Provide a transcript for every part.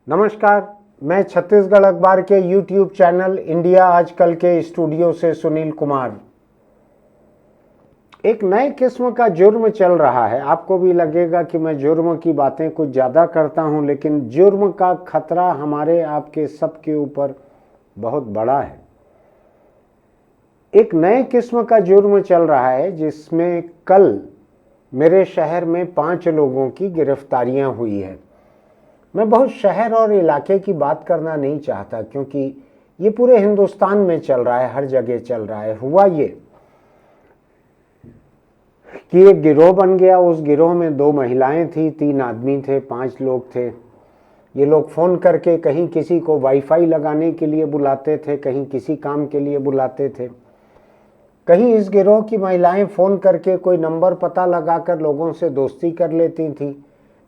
नमस्कार, मैं छत्तीसगढ़ अखबार के YouTube चैनल इंडिया आजकल के स्टूडियो से सुनील कुमार। एक नए किस्म का जुर्म चल रहा है। आपको भी लगेगा कि मैं जुर्म की बातें कुछ ज़्यादा करता हूं, लेकिन जुर्म का खतरा हमारे आपके सबके ऊपर बहुत बड़ा है। एक नए किस्म का जुर्म चल रहा है जिसमें कल मेरे शहर में 5 लोगों की गिरफ्तारियां हुई है। मैं बहुत शहर और इलाके की बात करना नहीं चाहता, क्योंकि ये पूरे हिंदुस्तान में चल रहा है, हर जगह चल रहा है। हुआ ये कि एक गिरोह बन गया। उस गिरोह में 2 महिलाएं थी, 3 आदमी थे, 5 लोग थे। ये लोग फ़ोन करके कहीं किसी को वाईफाई लगाने के लिए बुलाते थे, कहीं किसी काम के लिए बुलाते थे। कहीं इस गिरोह की महिलाएं फ़ोन करके कोई नंबर पता लगाकर लोगों से दोस्ती कर लेती थी,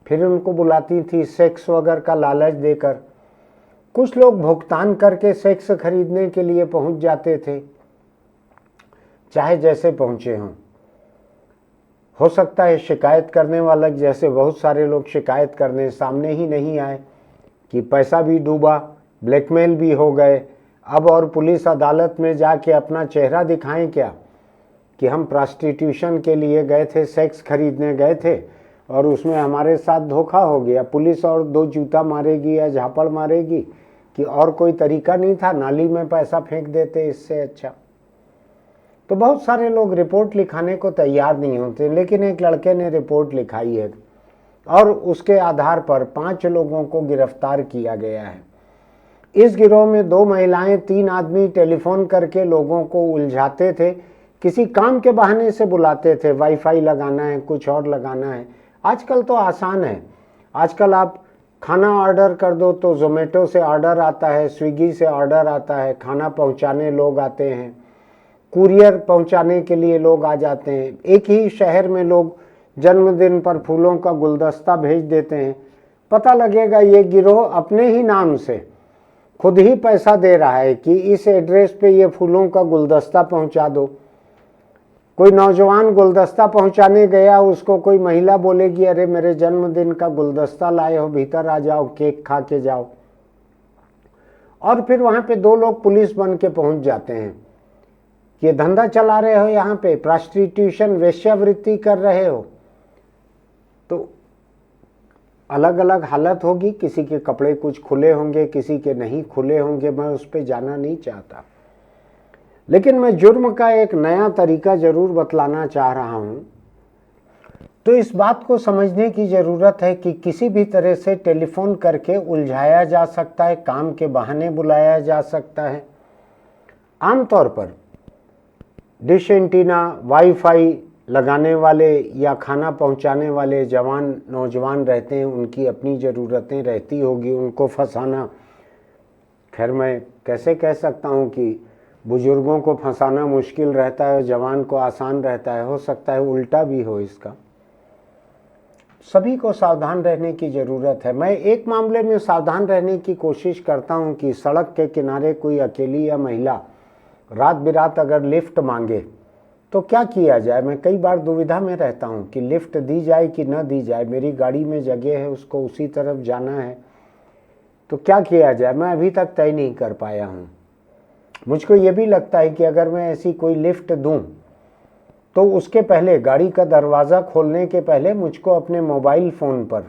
फिर उनको बुलाती थी सेक्स वगैरह का लालच देकर। कुछ लोग भुगतान करके सेक्स खरीदने के लिए पहुंच जाते थे, चाहे जैसे पहुंचे हों। हो सकता है शिकायत करने वाला, जैसे बहुत सारे लोग शिकायत करने सामने ही नहीं आए कि पैसा भी डूबा, ब्लैकमेल भी हो गए। अब और पुलिस अदालत में जाके अपना चेहरा दिखाएं क्या कि हम प्रॉस्टिट्यूशन के लिए गए थे, सेक्स खरीदने गए थे और उसमें हमारे साथ धोखा हो गया। पुलिस और 2 जूता मारेगी या झापड़ मारेगी कि और कोई तरीका नहीं था, नाली में पैसा फेंक देते इससे अच्छा। तो बहुत सारे लोग रिपोर्ट लिखाने को तैयार नहीं होते, लेकिन एक लड़के ने रिपोर्ट लिखाई है और उसके आधार पर 5 लोगों को गिरफ्तार किया गया है। इस गिरोह में 2 महिलाएं, 3 आदमी टेलीफोन करके लोगों को उलझाते थे, किसी काम के बहाने से बुलाते थे। वाईफाई लगाना है, कुछ और लगाना है। आजकल तो आसान है। आजकल आप खाना ऑर्डर कर दो तो ज़ोमैटो से ऑर्डर आता है, स्विगी से ऑर्डर आता है, खाना पहुंचाने लोग आते हैं, कुरियर पहुंचाने के लिए लोग आ जाते हैं। एक ही शहर में लोग जन्मदिन पर फूलों का गुलदस्ता भेज देते हैं। पता लगेगा ये गिरोह अपने ही नाम से खुद ही पैसा दे रहा है कि इस एड्रेस पे ये फूलों का गुलदस्ता पहुंचा दो। कोई नौजवान गुलदस्ता पहुंचाने गया, उसको कोई महिला बोलेगी, अरे मेरे जन्मदिन का गुलदस्ता लाए हो, भीतर आ जाओ, केक खा के जाओ। और फिर वहां पे 2 लोग पुलिस बन के पहुंच जाते हैं कि ये धंधा चला रहे हो, यहाँ पे प्रॉस्टिट्यूशन, वेश्यावृत्ति कर रहे हो। तो अलग अलग हालत होगी, किसी के कपड़े कुछ खुले होंगे, किसी के नहीं खुले होंगे। मैं उस पर जाना नहीं चाहता, लेकिन मैं जुर्म का एक नया तरीका जरूर बतलाना चाह रहा हूं। तो इस बात को समझने की ज़रूरत है कि किसी भी तरह से टेलीफोन करके उलझाया जा सकता है, काम के बहाने बुलाया जा सकता है। आमतौर पर डिश एंटीना, वाईफाई लगाने वाले या खाना पहुंचाने वाले जवान नौजवान रहते हैं, उनकी अपनी ज़रूरतें रहती होगी, उनको फंसाना। खैर, मैं कैसे कह सकता हूं कि बुजुर्गों को फंसाना मुश्किल रहता है, जवान को आसान रहता है। हो सकता है उल्टा भी हो इसका। सभी को सावधान रहने की ज़रूरत है। मैं एक मामले में सावधान रहने की कोशिश करता हूं कि सड़क के किनारे कोई अकेली या महिला रात बिरात अगर लिफ्ट मांगे तो क्या किया जाए। मैं कई बार दुविधा में रहता हूं कि लिफ्ट दी जाए कि न दी जाए। मेरी गाड़ी में जगह है, उसको उसी तरफ जाना है, तो क्या किया जाए, मैं अभी तक तय नहीं कर पाया हूं। मुझको ये भी लगता है कि अगर मैं ऐसी कोई लिफ्ट दूं तो उसके पहले, गाड़ी का दरवाज़ा खोलने के पहले, मुझको अपने मोबाइल फ़ोन पर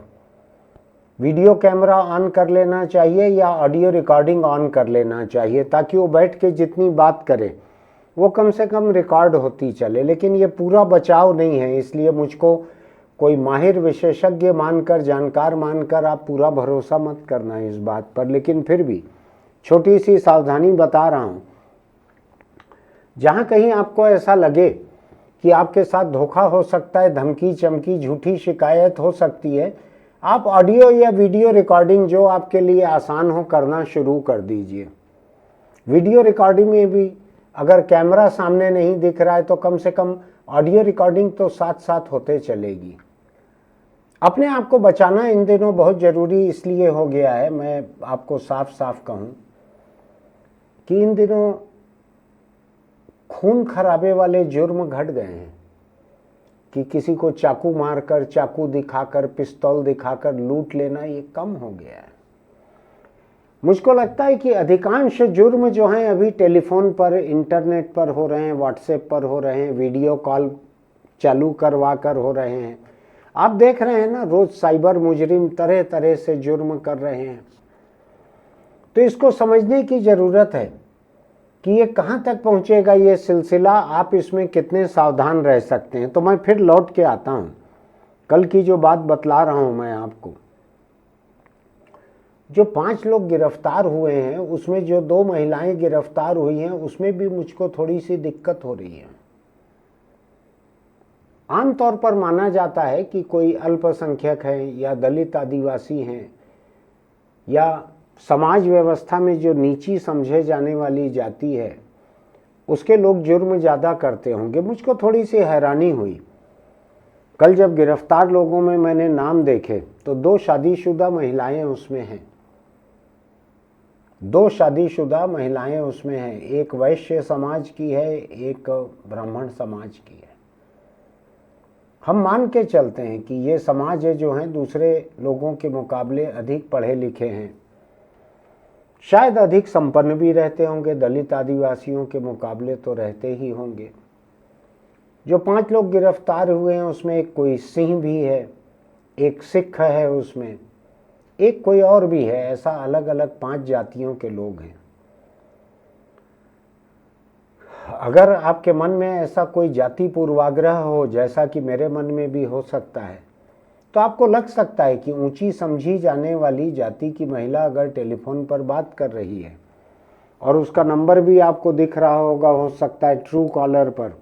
वीडियो कैमरा ऑन कर लेना चाहिए या ऑडियो रिकॉर्डिंग ऑन कर लेना चाहिए, ताकि वो बैठ के जितनी बात करे वो कम से कम रिकॉर्ड होती चले। लेकिन ये पूरा बचाव नहीं है, इसलिए मुझको कोई माहिर विशेषज्ञ मानकर, जानकार मानकर आप पूरा भरोसा मत करना इस बात पर। लेकिन फिर भी छोटी सी सावधानी बता रहा हूं। जहां कहीं आपको ऐसा लगे कि आपके साथ धोखा हो सकता है, धमकी चमकी, झूठी शिकायत हो सकती है, आप ऑडियो या वीडियो रिकॉर्डिंग जो आपके लिए आसान हो करना शुरू कर दीजिए। वीडियो रिकॉर्डिंग में भी अगर कैमरा सामने नहीं दिख रहा है तो कम से कम ऑडियो रिकॉर्डिंग तो साथ साथ होते चलेगी। अपने आप को बचाना इन दिनों बहुत ज़रूरी इसलिए हो गया है। मैं आपको साफ साफ कहूँ कि इन दिनों खून खराबे वाले जुर्म घट गए हैं कि किसी को चाकू मारकर, चाकू दिखाकर, पिस्तौल दिखाकर लूट लेना, ये कम हो गया है। मुझको लगता है कि अधिकांश जुर्म जो हैं अभी टेलीफोन पर, इंटरनेट पर हो रहे हैं, व्हाट्सएप पर हो रहे हैं, वीडियो कॉल चालू करवा कर हो रहे हैं। आप देख रहे हैं ना, रोज साइबर मुजरिम तरह तरह से जुर्म कर रहे हैं। तो इसको समझने की ज़रूरत है कि ये कहाँ तक पहुँचेगा ये सिलसिला, आप इसमें कितने सावधान रह सकते हैं। तो मैं फिर लौट के आता हूँ, कल की जो बात बतला रहा हूँ मैं आपको, जो 5 लोग गिरफ्तार हुए हैं उसमें जो 2 महिलाएं गिरफ्तार हुई हैं उसमें भी मुझको थोड़ी सी दिक्कत हो रही है। आमतौर पर माना जाता है कि कोई अल्पसंख्यक है या दलित आदिवासी हैं या समाज व्यवस्था में जो नीची समझे जाने वाली जाति है उसके लोग जुर्म ज़्यादा करते होंगे। मुझको थोड़ी सी हैरानी हुई कल जब गिरफ्तार लोगों में मैंने नाम देखे तो 2 शादीशुदा महिलाएं उसमें हैं, 2 शादीशुदा महिलाएं उसमें हैं। एक वैश्य समाज की है, एक ब्राह्मण समाज की है। हम मान के चलते हैं कि ये समाज जो हैं दूसरे लोगों के मुकाबले अधिक पढ़े लिखे हैं, शायद अधिक संपन्न भी रहते होंगे, दलित आदिवासियों के मुकाबले तो रहते ही होंगे। जो 5 लोग गिरफ्तार हुए हैं उसमें एक कोई सिंह भी है, एक सिख है उसमें, एक कोई और भी है। ऐसा अलग अलग 5 जातियों के लोग हैं। अगर आपके मन में ऐसा कोई जाति पूर्वाग्रह हो, जैसा कि मेरे मन में भी हो सकता है, तो आपको लग सकता है कि ऊंची समझी जाने वाली जाति की महिला अगर टेलीफोन पर बात कर रही है और उसका नंबर भी आपको दिख रहा होगा, हो सकता है ट्रू कॉलर पर,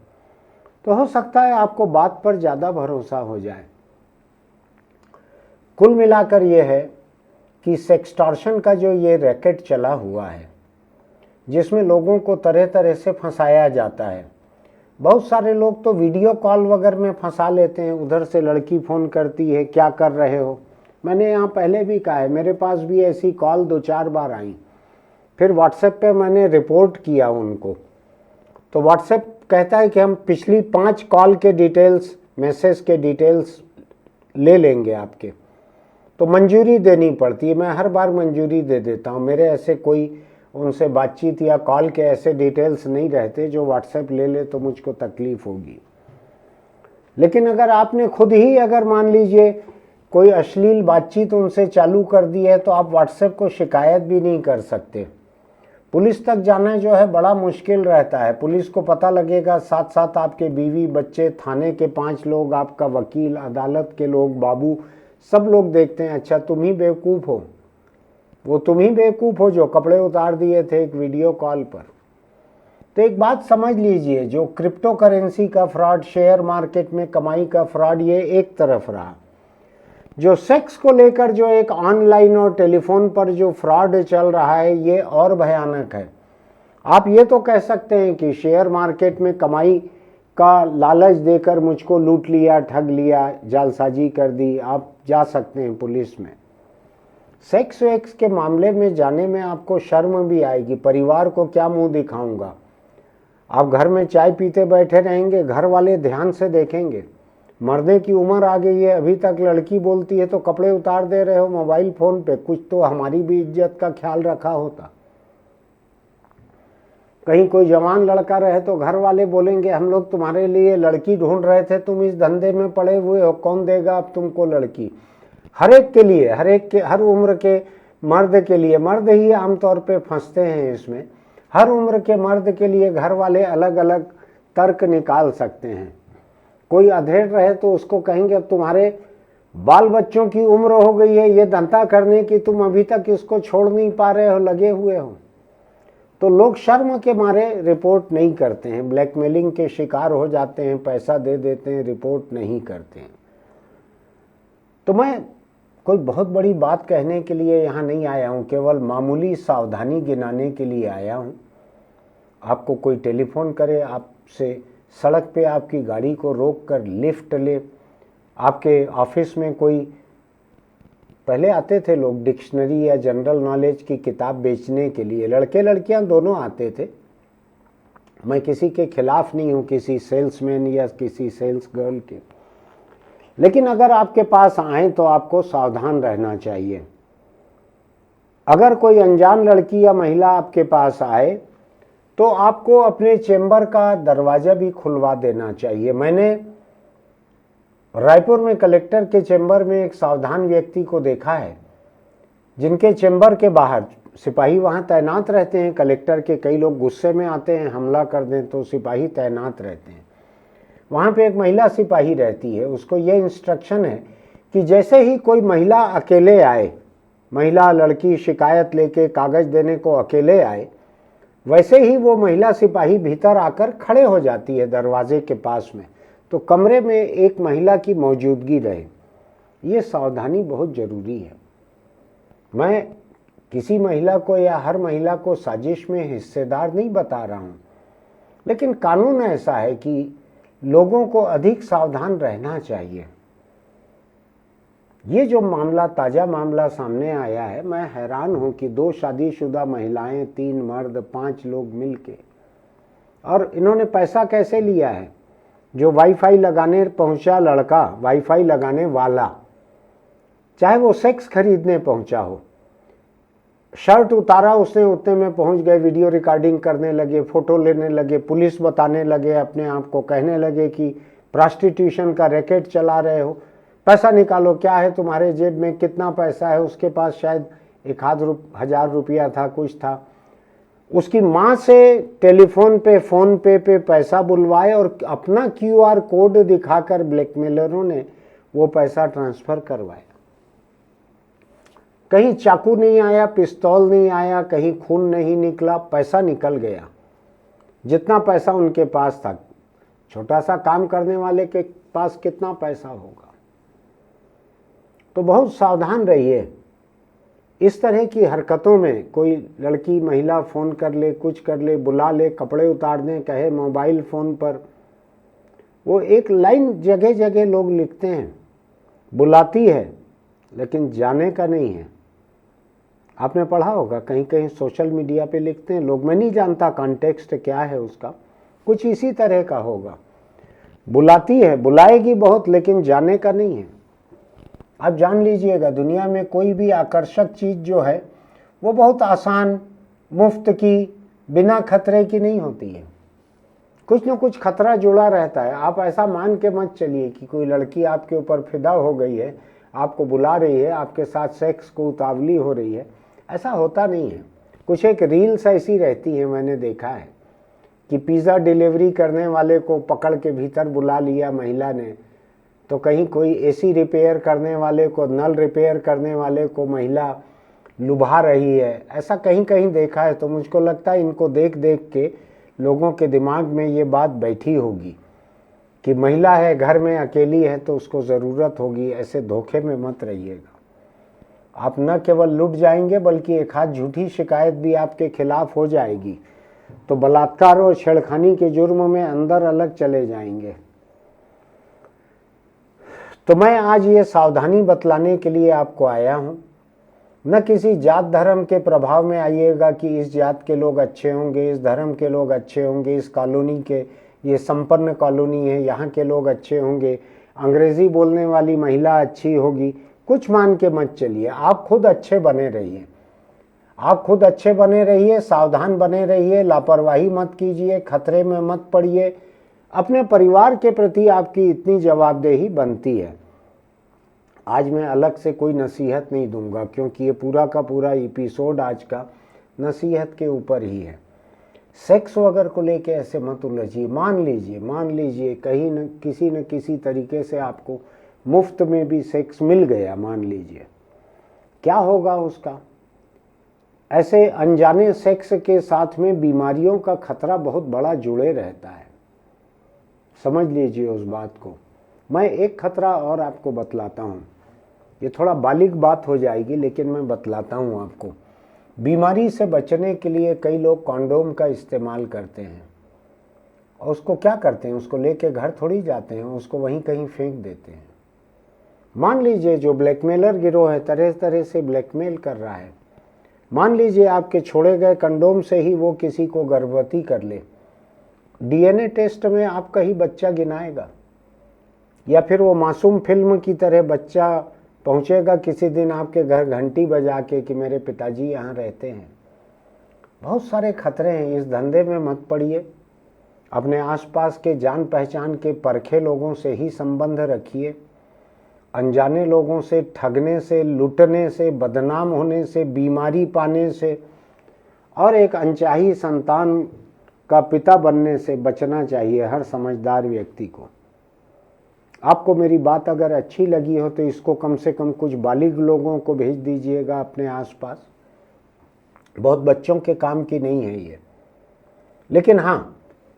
तो हो सकता है आपको बात पर ज़्यादा भरोसा हो जाए। कुल मिलाकर यह है कि सेक्सटॉर्शन का जो ये रैकेट चला हुआ है, जिसमें लोगों को तरह तरह से फंसाया जाता है। बहुत सारे लोग तो वीडियो कॉल वगैरह में फंसा लेते हैं। उधर से लड़की फ़ोन करती है, क्या कर रहे हो। मैंने यहाँ पहले भी कहा है, मेरे पास भी ऐसी कॉल 2-4 बार आई। फिर व्हाट्सएप पे मैंने रिपोर्ट किया उनको, तो व्हाट्सएप कहता है कि हम पिछली 5 कॉल के डिटेल्स, मैसेज के डिटेल्स ले लेंगे आपके। तो मंजूरी देनी पड़ती है। मैं हर बार मंजूरी दे देता हूँ। मेरे ऐसे कोई उनसे बातचीत या कॉल के ऐसे डिटेल्स नहीं रहते जो व्हाट्सएप ले ले तो मुझको तकलीफ होगी। लेकिन अगर आपने खुद ही अगर मान लीजिए कोई अश्लील बातचीत उनसे चालू कर दी है तो आप व्हाट्सएप को शिकायत भी नहीं कर सकते। पुलिस तक जाना जो है बड़ा मुश्किल रहता है। पुलिस को पता लगेगा, साथ साथ आपके बीवी बच्चे, थाने के 5 लोग, आपका वकील, अदालत के लोग, बाबू, सब लोग देखते हैं अच्छा तुम ही बेवकूफ़ हो। वो तुम ही बेवकूफ़ हो जो कपड़े उतार दिए थे एक वीडियो कॉल पर। तो एक बात समझ लीजिए, जो क्रिप्टो करेंसी का फ्रॉड, शेयर मार्केट में कमाई का फ्रॉड, ये एक तरफ रहा। जो सेक्स को लेकर जो एक ऑनलाइन और टेलीफोन पर जो फ्रॉड चल रहा है ये और भयानक है। आप ये तो कह सकते हैं कि शेयर मार्केट में कमाई का लालच देकर मुझको लूट लिया, ठग लिया, जालसाजी कर दी, आप जा सकते हैं पुलिस में। सेक्स वेक्स के मामले में जाने में आपको शर्म भी आएगी। परिवार को क्या मुंह दिखाऊंगा। आप घर में चाय पीते बैठे रहेंगे, घर वाले ध्यान से देखेंगे। मरने की उम्र आ गई है, अभी तक लड़की बोलती है तो कपड़े उतार दे रहे हो मोबाइल फ़ोन पे। कुछ तो हमारी भी इज्जत का ख्याल रखा होता। कहीं कोई जवान लड़का रहे तो घर वाले बोलेंगे हम लोग तुम्हारे लिए लड़की ढूंढ रहे थे, तुम इस धंधे में पड़े हुए हो, कौन देगा अब तुमको लड़की। हर एक के लिए, हर उम्र के मर्द के लिए, मर्द ही आमतौर पे फंसते हैं इसमें। हर उम्र के मर्द के लिए घर वाले अलग अलग तर्क निकाल सकते हैं। कोई अधेड़ रहे तो उसको कहेंगे अब तुम्हारे बाल बच्चों की उम्र हो गई है ये धंधा करने की, तुम अभी तक इसको छोड़ नहीं पा रहे हो, लगे हुए हो। तो लोग शर्म के मारे रिपोर्ट नहीं करते हैं, ब्लैकमेलिंग के शिकार हो जाते हैं, पैसा दे देते हैं, रिपोर्ट नहीं करते हैं। तो मैं कोई बहुत बड़ी बात कहने के लिए यहाँ नहीं आया हूँ, केवल मामूली सावधानी गिनाने के लिए आया हूँ। आपको कोई टेलीफोन करे, आपसे सड़क पे आपकी गाड़ी को रोक कर लिफ्ट ले, आपके ऑफिस में कोई, पहले आते थे लोग डिक्शनरी या जनरल नॉलेज की किताब बेचने के लिए, लड़के लड़कियां दोनों आते थे। मैं किसी के खिलाफ नहीं हूँ, किसी सेल्समैन या किसी सेल्स गर्ल के, लेकिन अगर आपके पास आए तो आपको सावधान रहना चाहिए। अगर कोई अनजान लड़की या महिला आपके पास आए तो आपको अपने चेंबर का दरवाज़ा भी खुलवा देना चाहिए। मैंने रायपुर में कलेक्टर के चेंबर में एक सावधान व्यक्ति को देखा है, जिनके चेंबर के बाहर सिपाही वहाँ तैनात रहते हैं। कलेक्टर के कई लोग गुस्से में आते हैं, हमला कर दें, तो सिपाही तैनात रहते हैं। वहाँ पे एक महिला सिपाही रहती है, उसको ये इंस्ट्रक्शन है कि जैसे ही कोई महिला अकेले आए, महिला लड़की शिकायत लेके कागज़ देने को अकेले आए, वैसे ही वो महिला सिपाही भीतर आकर खड़े हो जाती है दरवाजे के पास में, तो कमरे में एक महिला की मौजूदगी रहे। ये सावधानी बहुत ज़रूरी है। मैं किसी महिला को या हर महिला को साजिश में हिस्सेदार नहीं बता रहा हूँ, लेकिन कानून ऐसा है कि लोगों को अधिक सावधान रहना चाहिए। ये जो मामला, ताज़ा मामला सामने आया है, मैं हैरान हूँ कि 2 शादीशुदा महिलाएं, 3 मर्द, 5 लोग मिलके, और इन्होंने पैसा कैसे लिया है? जो वाईफाई लगाने पहुंचा लड़का, वाईफाई लगाने वाला, चाहे वो सेक्स खरीदने पहुंचा हो, शर्ट उतारा उसने, उतने में पहुंच गए, वीडियो रिकॉर्डिंग करने लगे, फोटो लेने लगे, पुलिस बताने लगे, अपने आप को कहने लगे कि प्रॉस्टिट्यूशन का रैकेट चला रहे हो, पैसा निकालो, क्या है तुम्हारे जेब में, कितना पैसा है? उसके पास शायद 1,000 रुपया था, कुछ था। उसकी माँ से टेलीफोन पे, फ़ोन पे पैसा बुलवाए और अपना QR कोड दिखाकर ब्लैकमेलरों ने वो पैसा ट्रांसफ़र करवाया। कहीं चाकू नहीं आया, पिस्तौल नहीं आया, कहीं खून नहीं निकला, पैसा निकल गया। जितना पैसा उनके पास था, छोटा सा काम करने वाले के पास कितना पैसा होगा? तो बहुत सावधान रहिए। इस तरह की हरकतों में कोई लड़की, महिला फ़ोन कर ले, कुछ कर ले, बुला ले, कपड़े उतार दें, कहे मोबाइल फ़ोन पर, वो एक लाइन जगह जगह लोग लिखते हैं, बुलाती है लेकिन जाने का नहीं है। आपने पढ़ा होगा, कहीं कहीं सोशल मीडिया पे लिखते हैं लोग, मैं नहीं जानता कॉन्टेक्स्ट क्या है उसका, कुछ इसी तरह का होगा। बुलाती है, बुलाएगी बहुत, लेकिन जाने का नहीं है। आप जान लीजिएगा, दुनिया में कोई भी आकर्षक चीज़ जो है वो बहुत आसान, मुफ्त की, बिना खतरे की नहीं होती है। कुछ न कुछ खतरा जुड़ा रहता है। आप ऐसा मान के मत चलिए कि कोई लड़की आपके ऊपर फिदा हो गई है, आपको बुला रही है, आपके साथ सेक्स को उतावली हो रही है। ऐसा होता नहीं है। कुछ एक रील्स ऐसी रहती है, मैंने देखा है कि पिज़्ज़ा डिलीवरी करने वाले को पकड़ के भीतर बुला लिया महिला ने, तो कहीं कोई AC रिपेयर करने वाले को, नल रिपेयर करने वाले को महिला लुभा रही है। ऐसा कहीं कहीं देखा है। तो मुझको लगता है इनको देख देख के लोगों के दिमाग में ये बात बैठी होगी कि महिला है, घर में अकेली है, तो उसको ज़रूरत होगी। ऐसे धोखे में मत रहिएगा। आप न केवल लुट जाएंगे, बल्कि एक हाथ झूठी शिकायत भी आपके खिलाफ हो जाएगी, तो बलात्कार और छेड़खानी के जुर्म में अंदर अलग चले जाएंगे। तो मैं आज ये सावधानी बतलाने के लिए आपको आया हूँ। न किसी जात धर्म के प्रभाव में आइएगा कि इस जात के लोग अच्छे होंगे, इस धर्म के लोग अच्छे होंगे, इस कॉलोनी के, ये संपन्न कॉलोनी है, यहाँ के लोग अच्छे होंगे, अंग्रेज़ी बोलने वाली महिला अच्छी होगी। कुछ मान के मत चलिए। आप खुद अच्छे बने रहिए, आप खुद अच्छे बने रहिए, सावधान बने रहिए, लापरवाही मत कीजिए, खतरे में मत पड़िए। अपने परिवार के प्रति आपकी इतनी जवाबदेही बनती है। आज मैं अलग से कोई नसीहत नहीं दूंगा, क्योंकि ये पूरा का पूरा एपिसोड आज का नसीहत के ऊपर ही है। सेक्स वगैरह को लेके ऐसे मत उलझिए। मान लीजिए कहीं न किसी तरीके से आपको मुफ्त में भी सेक्स मिल गया, मान लीजिए, क्या होगा उसका? ऐसे अनजाने सेक्स के साथ में बीमारियों का खतरा बहुत बड़ा जुड़े रहता है। समझ लीजिए उस बात को। मैं एक खतरा और आपको बतलाता हूँ। ये थोड़ा बालिग बात हो जाएगी, लेकिन मैं बतलाता हूँ आपको। बीमारी से बचने के लिए कई लोग कॉन्डोम का इस्तेमाल करते हैं, और उसको क्या करते हैं, उसको लेके घर थोड़ी जाते हैं, उसको वहीं कहीं फेंक देते हैं। मान लीजिए जो ब्लैकमेलर गिरोह है, तरह तरह से ब्लैकमेल कर रहा है, मान लीजिए आपके छोड़े गए कंडोम से ही वो किसी को गर्भवती कर ले, DNA टेस्ट में आपका ही बच्चा गिनाएगा, या फिर वो मासूम फिल्म की तरह बच्चा पहुंचेगा किसी दिन आपके घर घंटी बजा के कि मेरे पिताजी यहाँ रहते हैं। बहुत सारे खतरे हैं, इस धंधे में मत पड़िए। अपने आसपास के जान पहचान के परखे लोगों से ही संबंध रखिए। अनजाने लोगों से ठगने से, लूटने से, बदनाम होने से, बीमारी पाने से और एक अनचाही संतान का पिता बनने से बचना चाहिए हर समझदार व्यक्ति को। आपको मेरी बात अगर अच्छी लगी हो तो इसको कम से कम कुछ बालिग लोगों को भेज दीजिएगा अपने आसपास। बहुत बच्चों के काम की नहीं है ये, लेकिन हाँ,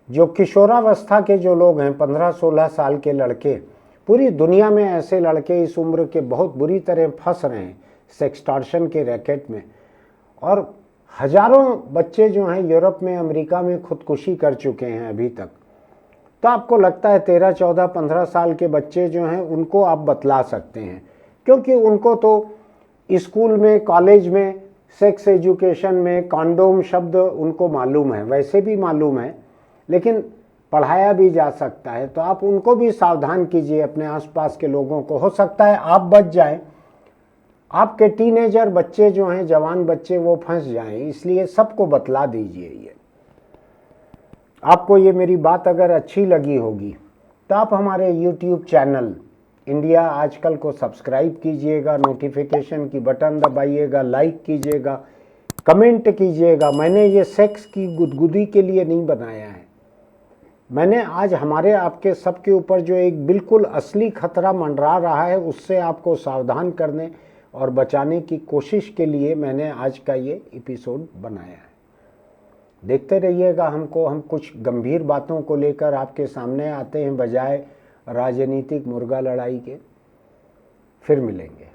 जो किशोरावस्था के जो लोग हैं, 15-16 साल के लड़के, पूरी दुनिया में ऐसे लड़के इस उम्र के बहुत बुरी तरह फंस रहे हैं सेक्सटॉर्शन के रैकेट में। और हजारों बच्चे जो हैं यूरोप में, अमेरिका में खुदकुशी कर चुके हैं अभी तक। तो आपको लगता है 13, 14, 15 साल के बच्चे जो हैं उनको आप बतला सकते हैं, क्योंकि उनको तो स्कूल में, कॉलेज में, सेक्स एजुकेशन में कॉन्डोम शब्द उनको मालूम है, वैसे भी मालूम है, लेकिन पढ़ाया भी जा सकता है। तो आप उनको भी सावधान कीजिए, अपने आसपास के लोगों को। हो सकता है आप बच जाएं, आपके टीनेजर बच्चे जो हैं, जवान बच्चे, वो फंस जाएं, इसलिए सबको बतला दीजिए ये। आपको ये मेरी बात अगर अच्छी लगी होगी तो आप हमारे YouTube चैनल इंडिया आजकल को सब्सक्राइब कीजिएगा, नोटिफिकेशन की बटन दबाइएगा, लाइक कीजिएगा, कमेंट कीजिएगा। मैंने ये सेक्स की गुदगुदी के लिए नहीं बनाया है, मैंने आज हमारे आपके सबके ऊपर जो एक बिल्कुल असली खतरा मंडरा रहा है उससे आपको सावधान करने और बचाने की कोशिश के लिए मैंने आज का ये एपिसोड बनाया है। देखते रहिएगा हमको, हम कुछ गंभीर बातों को लेकर आपके सामने आते हैं बजाय राजनीतिक मुर्गा लड़ाई के। फिर मिलेंगे।